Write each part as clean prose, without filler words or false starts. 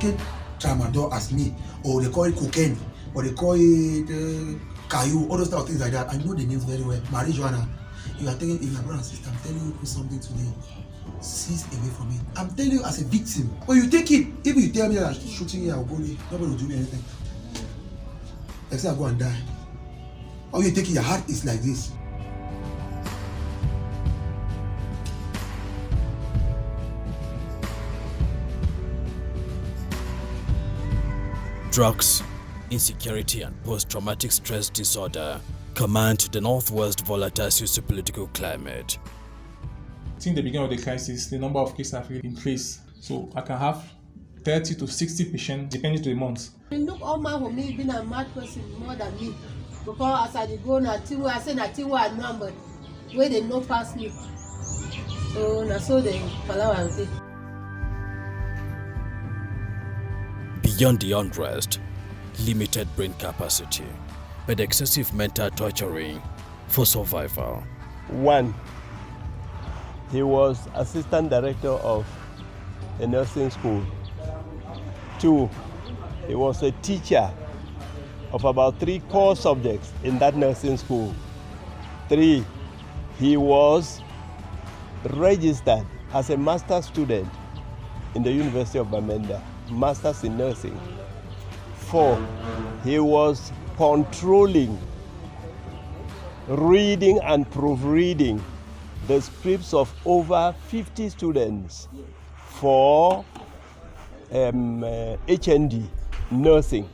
taken tramadol as me, or they call it cocaine, or they call it caillou, all those type of things like that. I know the names very well. Marijuana. You are taking, if your brother and sister, I'm telling you to do something today. Cease away from it. I'm telling you as a victim. When you take it, even you tell me that I'm shooting you, I'll go, nobody will do me anything. Except I go and die. Or you take it, your heart is like this. Drugs, insecurity and post-traumatic stress disorder command the Northwest volatile socio-political climate. Since the beginning of the crisis, the number of cases have increased. So I can have 30 to 60 patients depending to the month. Look, all man for me being a mad person more than me. Because as I go now, I say nothing I know, but where they know past me. So na so they follow and Beyond the unrest, limited brain capacity, but excessive mental torturing for survival. 1. He was assistant director of a nursing school. 2. He was a teacher of about 3 core subjects in that nursing school. 3. He was registered as a master's student in the University of Bamenda, master's in nursing. 4. He was controlling, reading and proofreading the scripts of over 50 students for HND nursing.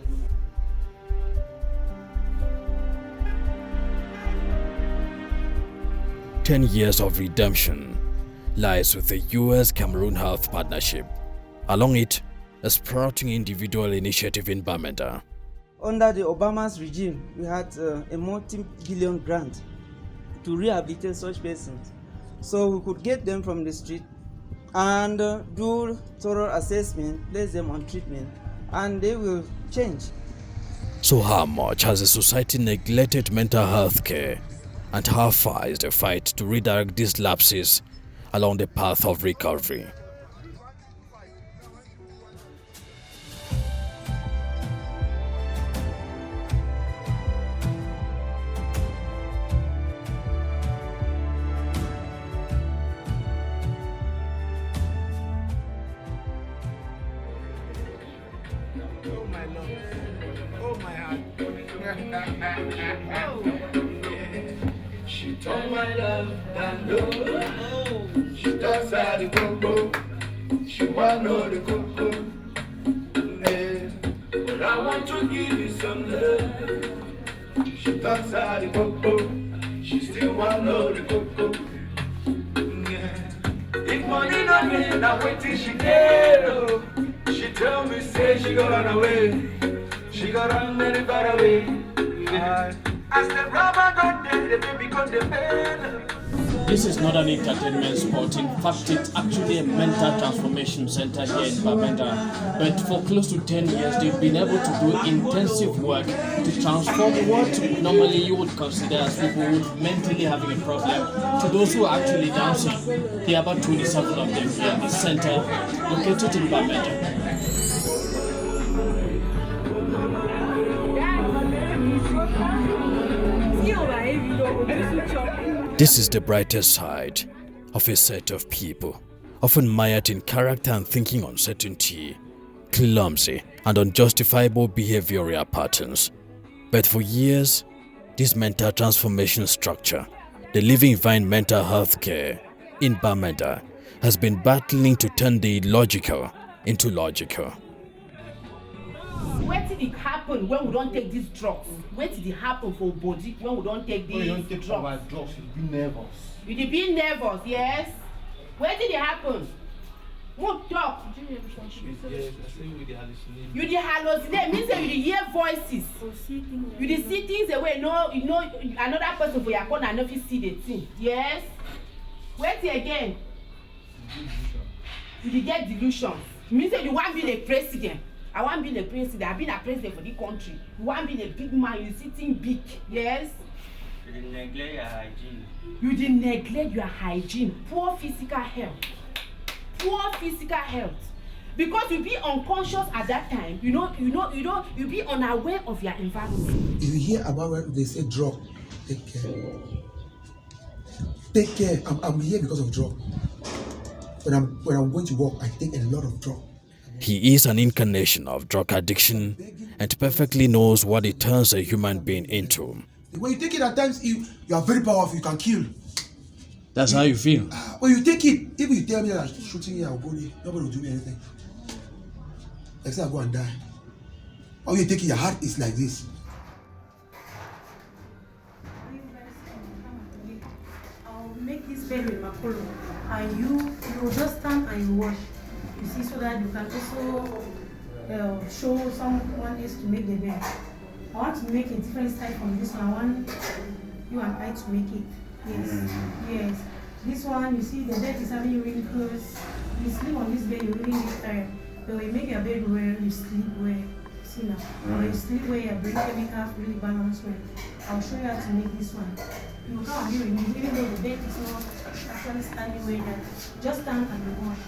"10 years of redemption lies with the US-Cameroon Health Partnership. Along it, a sprouting individual initiative in Bamenda. Under the Obama's regime, we had a multi-billion grant to rehabilitate such persons. So we could get them from the street and do thorough assessment, place them on treatment, and they will change. So how much has the society neglected mental health care, and how far is the fight to redirect these lapses along the path of recovery? Oh my love, oh my heart. She told my love that no. She talks out the cocoa. She want know the cocoa. But I want to give you some love. She talks out the cocoa. She still want know the cocoa. If money not me, now wait till she dead. Oh. She tell me, say she got run away. She got run very far away. As the rubber got dead, the baby got the pain. This is not an entertainment spot. In fact, it's actually a mental transformation center here in Bamenda. But for close to 10 years, they've been able to do intensive work to transform what normally you would consider as people with mentally having a problem to those who are actually dancing. There are about 27 of them here in the center located in Bamenda. This is the brightest side of a set of people, often mired in character and thinking uncertainty, clumsy and unjustifiable behavioral patterns. But for years, this mental transformation structure, the Living Vine Mental Health Care in Bamenda, has been battling to turn the illogical into logical. Where did it happen when we don't take these drugs? Where did it happen for body when we don't take these drugs? Drugs, you be nervous. You be nervous, yes? Where did it happen? Who talk? Yes, I say you the hallucinate. You the hallucinate means that you hear voices. You the see things away. No, you know another person for your corner and if you see the thing. Yes? Wait again. You get delusions. Means that you want to be the president. I want to be the president. I've been a president for the country. You want to be the big man. You sitting big. Yes? You didn't neglect your hygiene. You didn't neglect your hygiene. Poor physical health. Poor physical health. because you be unconscious at that time. You be unaware of your environment. If you hear about when they say drug, take care. Take care. I'm here because of drug. When I'm going to work, I take a lot of drug. He is an incarnation of drug addiction and perfectly knows what it turns a human being into. When you take it at times, you are very powerful, you can kill. That's how you feel? When you take it, if you tell me that I'm shooting here, I'll go there, nobody will do me anything. Except I go and die. Or you take it, your heart is like this. I'll make this bed with my color, and you will just stand and you wash. You see, so that you can also show someone else to make the bed. I want to make a different style from this one. I want you and I to make it. Yes, yes. This one, you see, the bed is having wrinkles. You sleep on this bed, you really get tired. But when you make your bed where you sleep where, see now, when you sleep where your brain every half really balanced well. I'll show you how to make this one. You will come and be with me, even though the bed is not actually standing where that. Just stand and you wash.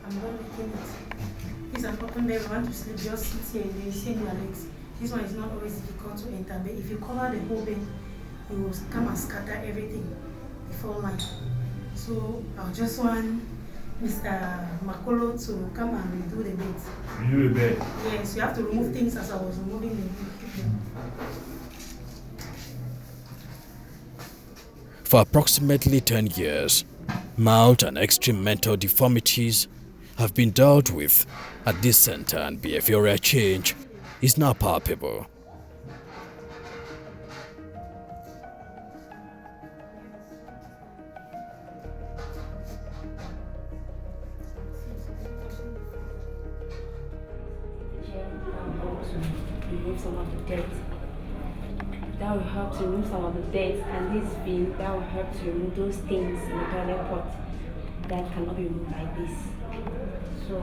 I'm not making it. This is an open bed. I want to sleep, just sit here and then send your legs. This one is not always difficult to enter, but if you cover the whole bed, it will come and scatter everything before night. So I just want Mr. Makolo to come and redo the bed. Redo the bed? Yes, you have to remove things as I was removing them. For approximately 10 years, mild and extreme mental deformities have been dealt with at this center, and behavioral change is now palpable. Remove some of the dirt. That will help to remove some of the dirt, and this bin that will help to remove those things in the toilet pot that cannot be removed like this. So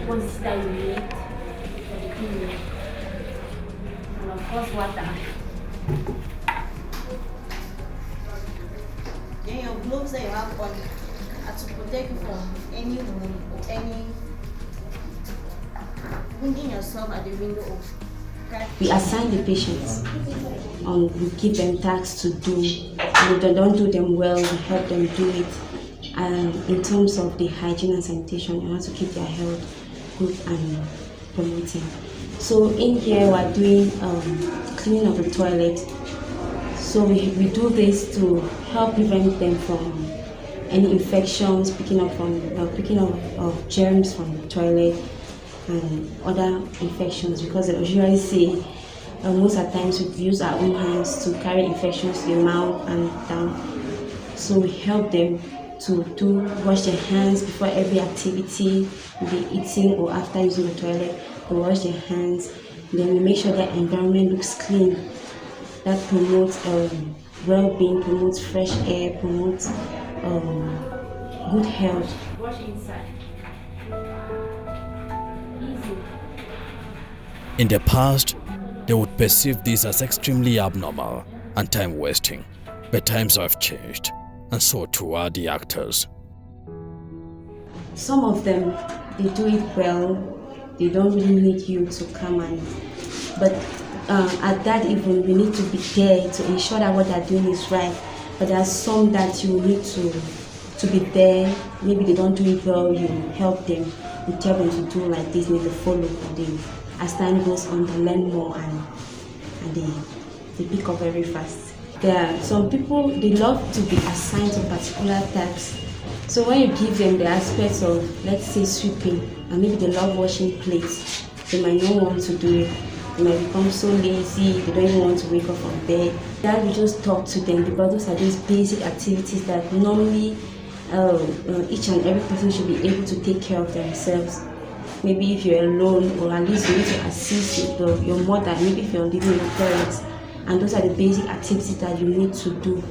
what is that you need for the cleaning? And of course water. Then your gloves that you have on are to protect you from any wound or any wounding yourself at the window of. We assign the patients, we give them tasks to do. If they don't do them well, we help them do it. And in terms of the hygiene and sanitation, you have to keep their health good and promoting. So in here, we're doing cleaning of the toilet. So we do this to help prevent them from any infections, picking up of germs from the toilet and other infections, because they usually say most of the times we use our own hands to carry infections to the mouth and down. So we help them to wash their hands before every activity, be eating or after using the toilet. They wash their hands. Then we make sure that environment looks clean. That promotes well-being, promotes fresh air, promotes good health. Wash inside. In the past, they would perceive this as extremely abnormal and time-wasting, but times have changed, and so too are the actors. Some of them, they do it well. They don't really need you to come but at that even we need to be there to ensure that what they're doing is right. But there are some that you need to be there. Maybe they don't do it well, you help them, you tell them to do like this, maybe follow them. As time goes on, they learn more and they pick up very fast. There are some people, they love to be assigned to particular tasks. So when you give them the aspects of, let's say, sweeping, and maybe they love washing plates, they might not want to do it. They might become so lazy, they don't even want to wake up from bed. That we just talk to them, because those are these basic activities that normally each and every person should be able to take care of themselves. Maybe if you're alone, or at least you need to assist your mother, maybe if you're living with your parents, And those are the basic activities that you need to do,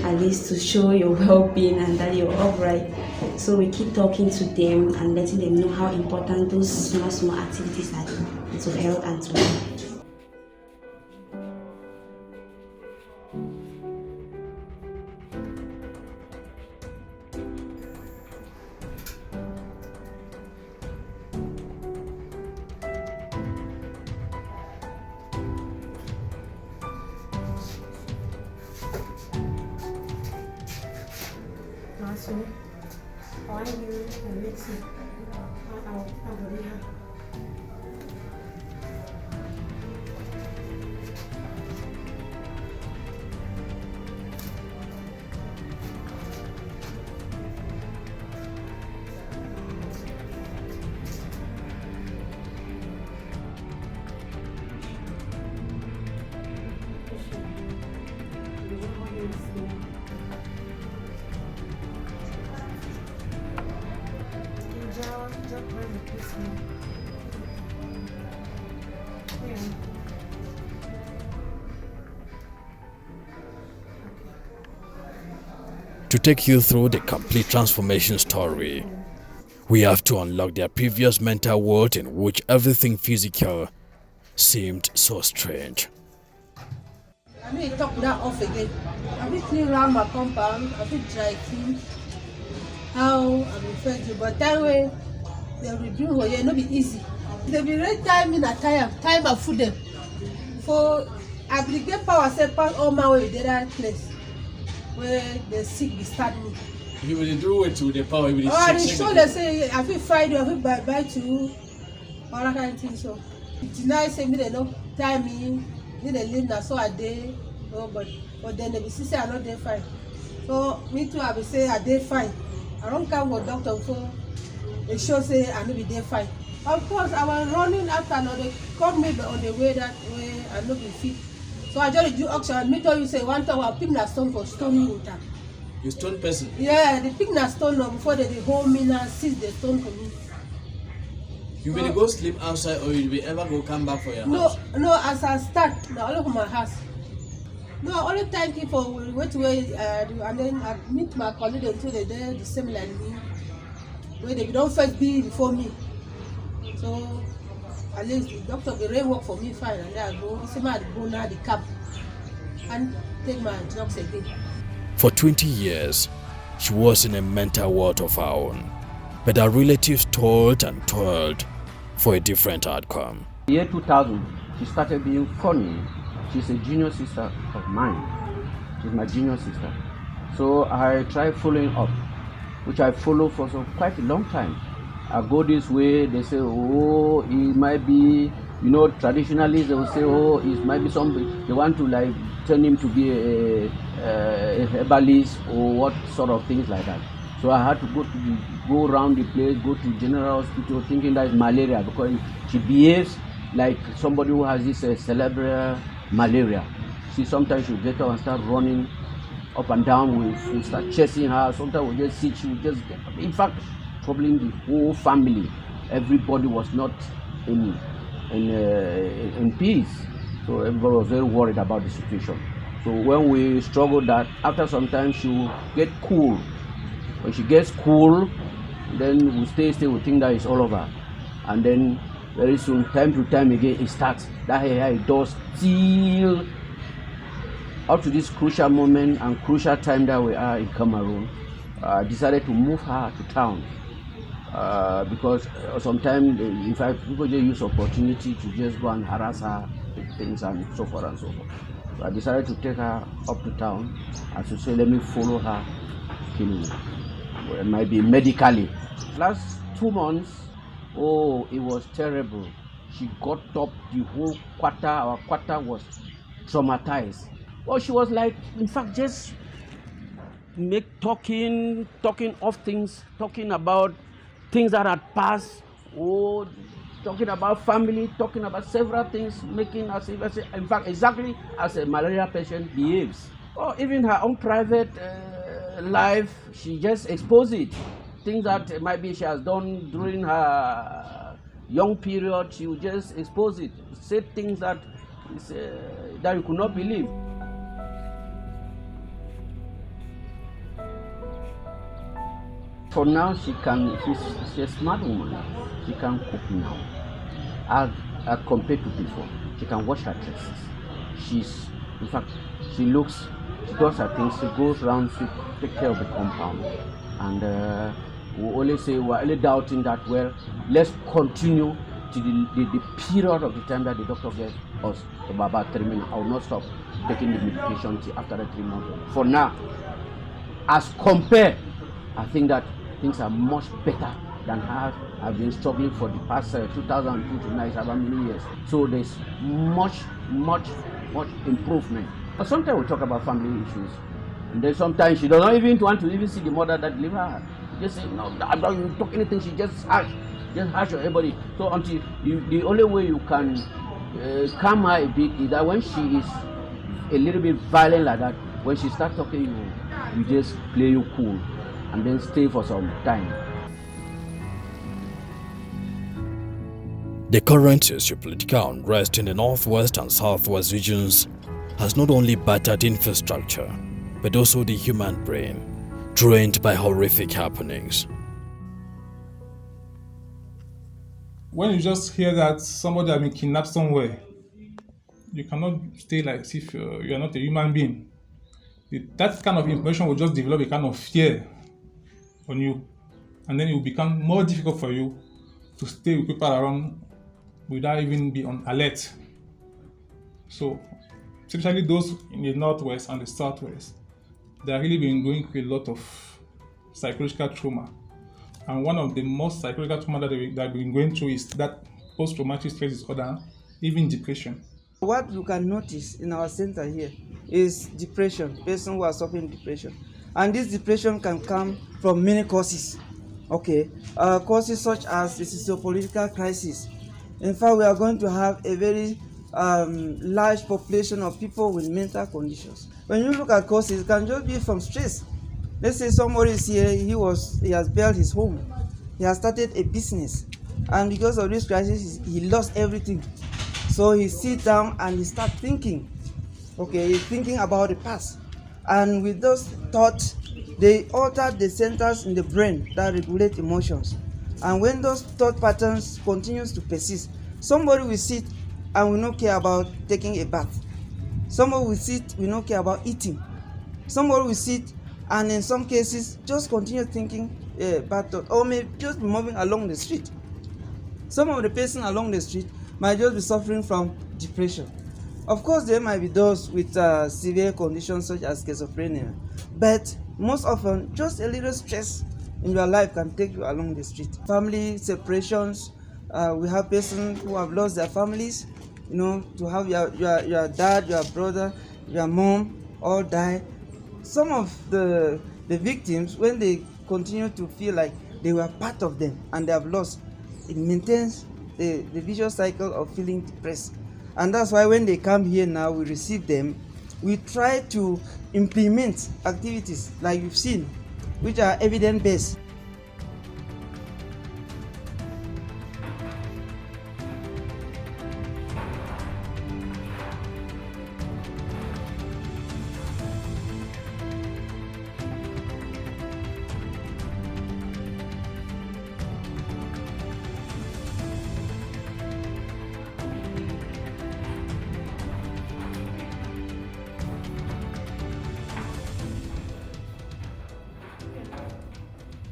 at least to show your well-being and that you're upright. So we keep talking to them and letting them know how important those small activities are to health and to life. So, I want you to mix it. I'll do it. To take you through the complete transformation story, we have to unlock their previous mental world in which everything physical seemed so strange. I need to talk that off again. I will clean around my compound, I will dry clean. How I will fed you, but that way they will bring for you, not be easy. They will rate time in a time of food them. For I will get power set pass all my way to that place where the sick be start me. You will do it to the power. You will They show they say I feel Friday, I feel bye to all that kind of thing. So deny say me they no time me they leave now so I day but then they be say I not day fine. So me too I will say I day fine. I don't come with doctor so they show say I no be day fine. Of course I was running after now they caught me on the way that way I no be fit. So I just do auction. Me tell you say one time I pick na stone for stoning water. You stone person? Yeah, they pick na stone now before they hold me now seize the stone for me. You will go sleep outside or you will ever go come back for your house? No, as I start, now all of my house. No, only thank you for wait and then I meet my colleague until they did the same like me. Where they don't first be before me. So at least the doctor will really work for me fine and then I go, see my go now the cab and take my drugs again. For 20 years, she was in a mental world of her own, but her relatives toiled and toiled for a different outcome. Year 2000, she started being funny. She's a junior sister of mine. She's my junior sister. So I tried following up, which I followed for quite a long time. I go this way, they say, oh, it might be, you know, traditionally they will say, oh, it might be something, they want to like turn him to be a herbalist or what sort of things like that. So I had to go around the place, go to general hospital thinking that it's malaria because she behaves like somebody who has this cerebral malaria. See, sometimes she'll get up and start running up and down, we'll start chasing her, sometimes we'll just sit, she will just get up. In fact, troubling the whole family. Everybody was not in peace. So everybody was very worried about the situation. So when we struggled that, after some time she will get cool. When she gets cool, then we stay, we think that it's all over. And then very soon, time to time again, it starts. That it does till up to this crucial moment and crucial time that we are in Cameroon. I decided to move her to town. Because sometimes in fact people just use opportunity to just go and harass her with things and so forth and so forth. So I decided to take her up to town and to say let me follow her till it might be medically. Last 2 months, oh, it was terrible. She got up, the whole quarter, our quarter was traumatized. Well, she was like, in fact, just talking of things, talking about things that had passed, or talking about family, talking about several things, making us, in fact, exactly as a malaria patient behaves. Or even her own private life, she just exposes it. Things that maybe she has done during her young period, she will just expose it. Say things that It's, that you could not believe. For now, she's a smart woman. She can cook now, as compared to before. She can wash her dresses. In fact, she does her things. She goes around to take care of the compound. And we always say we're only doubting that, well, let's continue to the period of the time that the doctor gave us about 3 months. I will not stop taking the medication till after the 3 months. For now, as compared, I think that things are much better than how I've been struggling for the past 2002 to now, about many years. So there's much improvement. But sometimes we talk about family issues, and then sometimes she doesn't even want to even see the mother that delivered her. Just say, no, I don't talk anything. She just harsh on everybody. So until the only way you can calm her a bit is that when she is a little bit violent like that, when she starts talking, you just play you cool and then stay for some time. The current sociopolitical unrest in the northwest and southwest regions has not only battered infrastructure, but also the human brain, drained by horrific happenings. When you just hear that somebody has been kidnapped somewhere, you cannot stay like as if you are not a human being. That kind of information will just develop a kind of fear on you, and then it will become more difficult for you to stay with people around without even be on alert. So, especially those in the northwest and the southwest, they have really been going through a lot of psychological trauma. And one of the most psychological trauma that they've been going through is that post-traumatic stress disorder, even depression. What you can notice in our center here is depression, person who are suffering depression. And this depression can come from many causes. Okay, causes such as the sociopolitical crisis. In fact, we are going to have a very large population of people with mental conditions. When you look at causes, it can just be from stress. Let's say somebody is here, he has built his home, he has started a business, and because of this crisis, he lost everything. So he sits down and he starts thinking. Okay, he's thinking about the past, and with those thoughts, they alter the centers in the brain that regulate emotions. And when those thought patterns continues to persist, somebody will sit and will not care about taking a bath. Somebody will sit, will not care about eating. Somebody will sit and in some cases just continue thinking bad thought, or maybe just be moving along the street. Some of the person along the street might just be suffering from depression. Of course, there might be those with severe conditions such as schizophrenia, but most often just a little stress in your life can take you along the street. Family separations, we have persons who have lost their families, to have your dad, your brother, your mom all die. Some of the victims, when they continue to feel like they were part of them and they have lost, it maintains the vicious cycle of feeling depressed. And that's why when they come here now, we receive them, we try to implement activities like you've seen, which are evidence-based.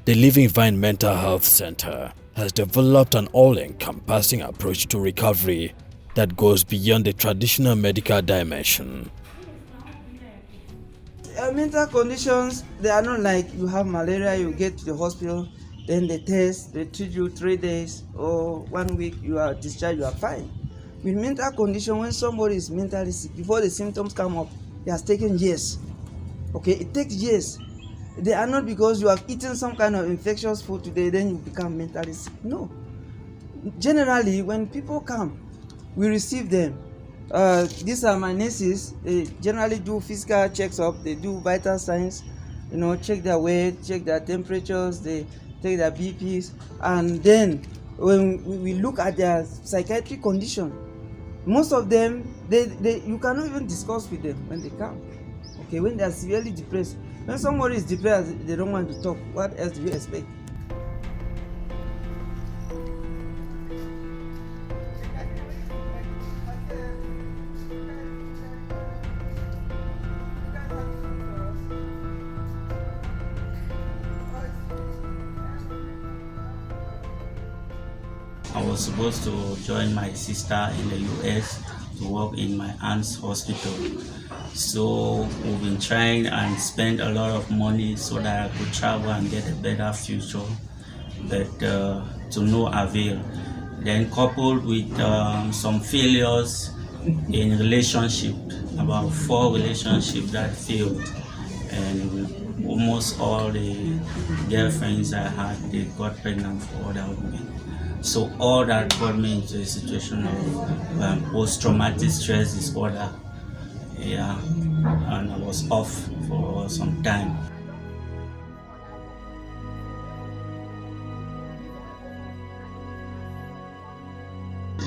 The Living Vine Mental Health Center has developed an all-encompassing approach to recovery that goes beyond the traditional medical dimension. Mental conditions, they are not like you have malaria, you get to the hospital, then they test, they treat you 3 days or 1 week, you are discharged, you are fine. With mental condition, when somebody is mentally sick, before the symptoms come up, it has taken years. Okay, it takes years. They are not because you have eaten some kind of infectious food today, then you become mentally sick. No. Generally, when people come, we receive them. These are my nurses. They generally do physical checks up. They do vital signs, check their weight, check their temperatures, they take their BPs. And then when we look at their psychiatric condition, Most of them, you cannot even discuss with them when they come. Okay, when they are severely depressed. When somebody is depressed, they don't want to talk. What else do you expect? I was supposed to join my sister in the US to work in my aunt's hospital. So we've been trying and spend a lot of money so that I could travel and get a better future, but to no avail. Then coupled with some failures in relationship, about 4 relationships that failed, and almost all the girlfriends I had, they got pregnant for other women. So all that got me into a situation of post-traumatic stress disorder. Yeah, and I was off for some time.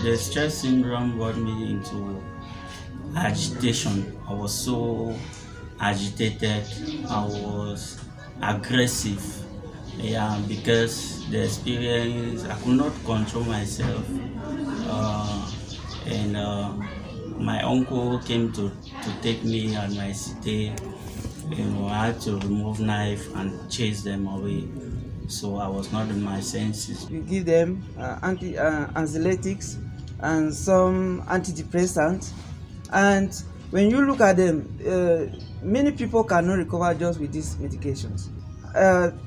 The stress syndrome got me into agitation. I was so agitated. I was aggressive. Yeah, because the experience, I could not control myself. And my uncle came to take me and my stay. I had to remove knife and chase them away. So I was not in my senses. We give them anxiolytics and some antidepressants. And when you look at them, many people cannot recover just with these medications.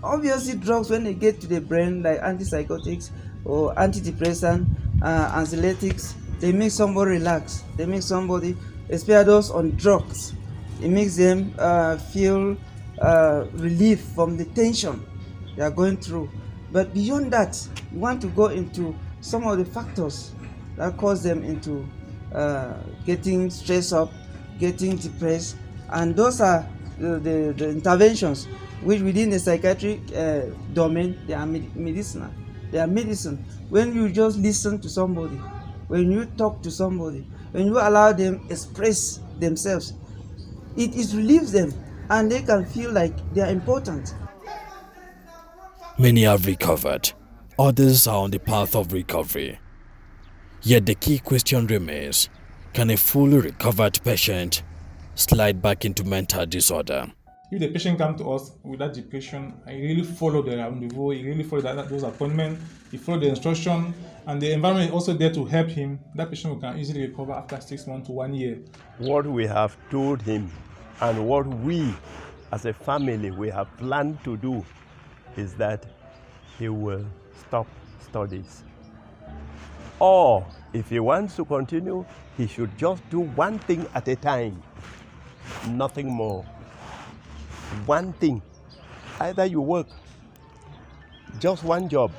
Obviously, drugs, when they get to the brain, like antipsychotics or antidepressant, anxiolytics, they make somebody relax. They make somebody, especially those on drugs, it makes them feel relief from the tension they are going through. But beyond that, you want to go into some of the factors that cause them into getting stressed up, getting depressed, and those are the interventions which within the psychiatric domain, they are medicinal. They are medicine. When you just listen to somebody, when you talk to somebody, when you allow them express themselves, it relieves them and they can feel like they are important. Many have recovered, others are on the path of recovery. Yet the key question remains, can a fully recovered patient slide back into mental disorder? If the patient comes to us with that depression, I really follow the rendezvous, he really follow those appointments, he follow the instruction, and the environment is also there to help him. That patient can easily recover after 6 months to 1 year. What we have told him and what we as a family we have planned to do is that he will stop studies. Or if he wants to continue, he should just do one thing at a time, nothing more. One thing. Either you work, just one job,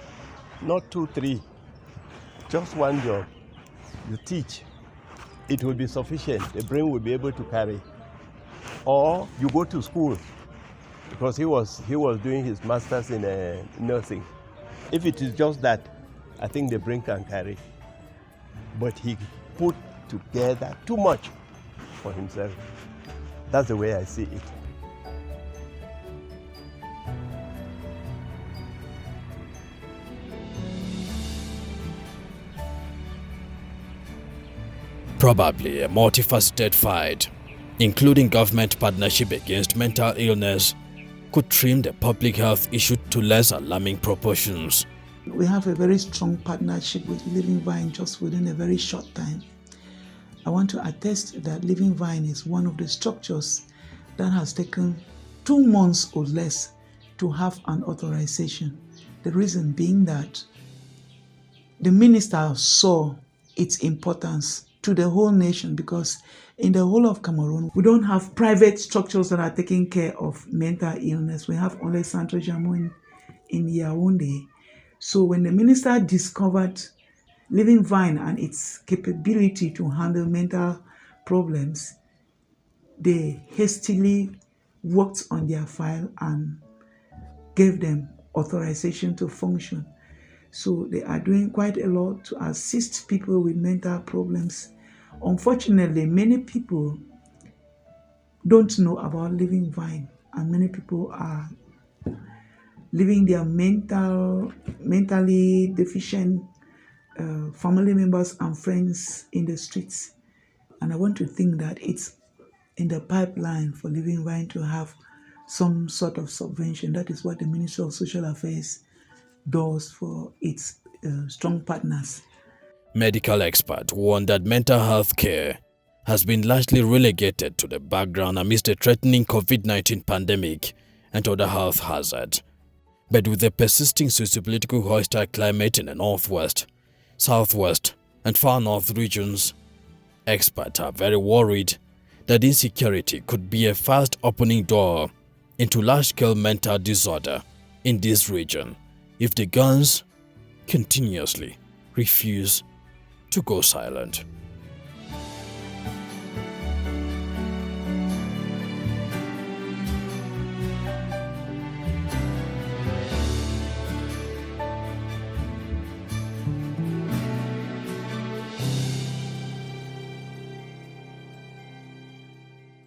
not 2, 3, just one job. You teach, it will be sufficient, the brain will be able to carry. Or you go to school, because he was doing his master's in nursing. If it is just that, I think the brain can carry. But he put together too much for himself. That's the way I see it. Probably a multifaceted fight, including government partnership against mental illness, could trim the public health issue to less alarming proportions. We have a very strong partnership with Living Vine just within a very short time. I want to attest that Living Vine is one of the structures that has taken 2 months or less to have an authorization. The reason being that the minister saw its importance to the whole nation, because in the whole of Cameroon, we don't have private structures that are taking care of mental illness. We have only Centre Jamun in Yaoundé. So when the minister discovered Living Vine and its capability to handle mental problems, they hastily worked on their file and gave them authorization to function. So they are doing quite a lot to assist people with mental problems Unfortunately, many people don't know about Living Vine, and many people are leaving their mentally deficient family members and friends in the streets. And I want to think that it's in the pipeline for Living Vine to have some sort of subvention. That is what the Ministry of Social Affairs does for its strong partners. Medical experts warn that mental health care has been largely relegated to the background amidst the threatening COVID-19 pandemic and other health hazards. But with the persisting socio-political hostile climate in the northwest, southwest, and far north regions, experts are very worried that insecurity could be a fast opening door into large-scale mental disorder in this region if the guns continuously refuse to go silent.